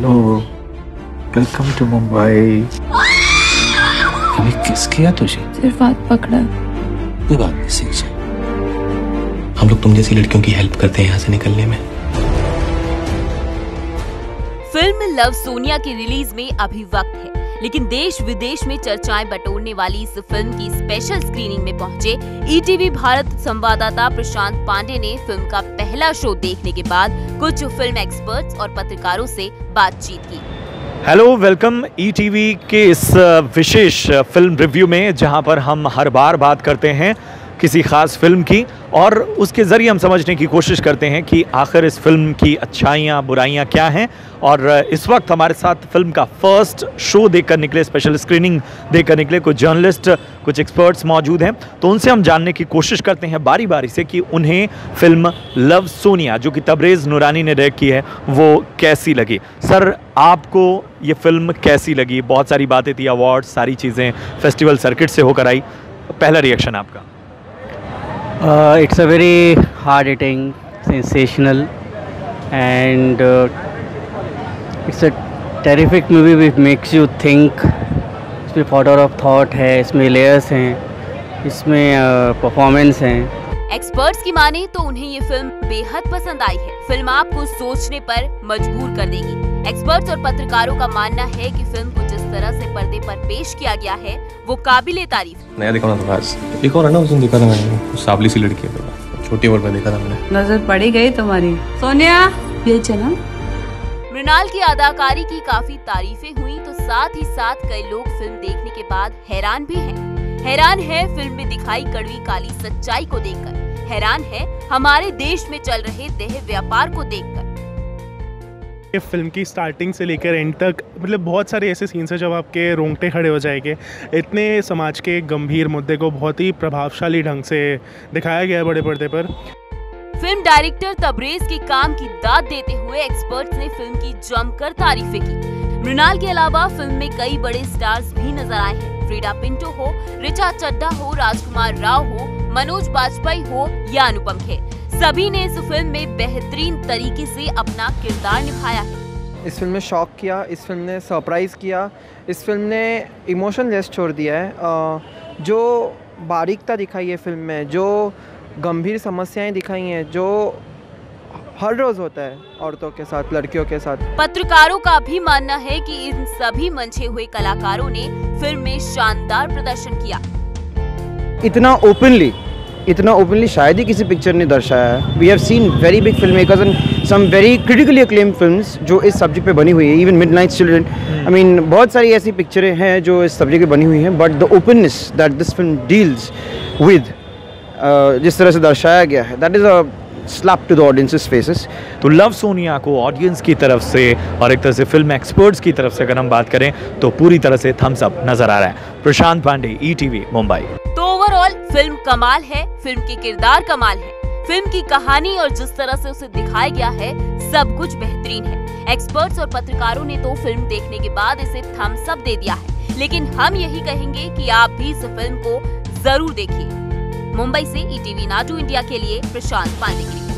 Hello, welcome to Mumbai. कभी किस किया तुझे? सिर्फ हाथ पकड़ा। कोई बात नहीं, सीख जाए। हम लोग तुम जैसी लड़कियों की हेल्प करते हैं यहाँ से निकलने में। फिल्म लव सोनिया की रिलीज में अभी वक्त है, लेकिन देश विदेश में चर्चाएं बटोरने वाली इस फिल्म की स्पेशल स्क्रीनिंग में पहुंचे ईटीवी भारत संवाददाता प्रशांत पांडे ने फिल्म का पहला शो देखने के बाद कुछ फिल्म एक्सपर्ट्स और पत्रकारों से बातचीत की। हेलो, वेलकम ईटीवी के इस विशेष फिल्म रिव्यू में, जहां पर हम हर बार बात करते हैं किसी खास फिल्म की और उसके ज़रिए हम समझने की कोशिश करते हैं कि आखिर इस फिल्म की अच्छाइयाँ बुराइयाँ क्या हैं। और इस वक्त हमारे साथ फिल्म का फर्स्ट शो देखकर निकले, स्पेशल स्क्रीनिंग देखकर निकले कुछ जर्नलिस्ट, कुछ एक्सपर्ट्स मौजूद हैं। तो उनसे हम जानने की कोशिश करते हैं बारी बारी से कि उन्हें फिल्म लव सोनिया, जो कि तबरेज़ नूरानी ने डायरेक्ट की है, वो कैसी लगी। सर, आपको ये फिल्म कैसी लगी? बहुत सारी बातें थी, अवार्ड्स, सारी चीज़ें फेस्टिवल सर्किट से होकर आई। पहला रिएक्शन आपका? It's a very hard-hitting, sensational, and it's a terrific movie which makes you think. इसमें order of thought है, इसमें layers हैं, इसमें performance हैं। एक्सपर्ट्स की माने तो उन्हें ये फिल्म बेहद पसंद आई है। फिल्म आपको सोचने पर मजबूर कर देगी। एक्सपर्ट्स और पत्रकारों का मानना है कि फिल्म को जिस तरह से पर्दे पर पेश किया गया है वो काबिले तारीफ। नया देखा ना, तो एक और है ना, उस दिन देखा था मैंने, सावली सी लड़की है, छोटी उम्र में देखा था मैंने। नजर पड़ी गई तुम्हारी सोनिया। ये चला। मृणाल की अदाकारी की काफी तारीफें हुई, तो साथ ही साथ कई लोग फिल्म देखने के बाद हैरान भी हैं। हैरान है फिल्म में दिखाई कड़वी काली सच्चाई को देखकर, हैरान है हमारे देश में चल रहे देह व्यापार को देखकर। फिल्म की स्टार्टिंग से लेकर एंड तक मतलब बहुत सारे ऐसे सीन्स हैं जब आपके रोंगटे खड़े हो जाएंगे। इतने समाज के गंभीर मुद्दे को बहुत ही प्रभावशाली ढंग से दिखाया गया है बड़े पर्दे पर। फिल्म डायरेक्टर तबरेज़ के काम की दाद देते हुए एक्सपर्ट्स ने फिल्म की जमकर तारीफें की। मृणाल के अलावा फिल्म में कई बड़े स्टार्स भी नजर आए हैं। फ्रीडा पिंटो हो, ऋचा चड्ढा हो, राजकुमार राव हो, मनोज बाजपेयी हो या अनुपम खेर, सभी ने इस फिल्म में बेहतरीन तरीके से अपना किरदार निभाया है। इस फिल्म ने शॉक किया, इस फिल्म ने सरप्राइज़ किया, इस फिल्म ने इमोशनलेस छोड़ दिया है। जो बारीकता दिखाई है फिल्म में, जो गंभीर समस्याएं दिखाई हैं, जो हर रोज़ होता है औरतों के साथ, लड़कियों के साथ। पत्रकारों का भी मानना है कि इन सभी मंचे हुए कलाकारों ने फिल्म में शानदार प्रदर्शन किया। इतना ओपनली शायद ही किसी पिक्चर ने दर्शाया है। We have seen very big film makers and some very critically acclaimed films जो इस सब्जेक्ट पे बनी हुई है। Even midnight children, I mean बहुत सारी ऐसी पिक्चरें हैं जो इस सब्जेक्ट पे बनी हुई हैं, but the openness that this film deals with, जिस तरह से दर्शाया गया है, that is a slap to the audiences faces. तो लव सोनिया को ऑडियंस की तरफ से और एक तरह से फिल्म एक्सपर्ट्स की तरफ से अगर हम बात करें तो पूरी तरह से थम्स अप नजर आ रहा है। प्रशांत पांडे, ईटीवी मुंबई। तो ओवरऑल फिल्म कमाल है, फिल्म के किरदार कमाल है, फिल्म की कहानी और जिस तरह से उसे दिखाया गया है सब कुछ बेहतरीन है। एक्सपर्ट्स और पत्रकारों ने तो फिल्म देखने के बाद इसे थम्स अप दे दिया है, लेकिन हम यही कहेंगे कि आप भी इस फिल्म को जरूर देखिए। मुंबई से ईटीवी नाटू इंडिया के लिए प्रशांत पांडे की रिपोर्ट।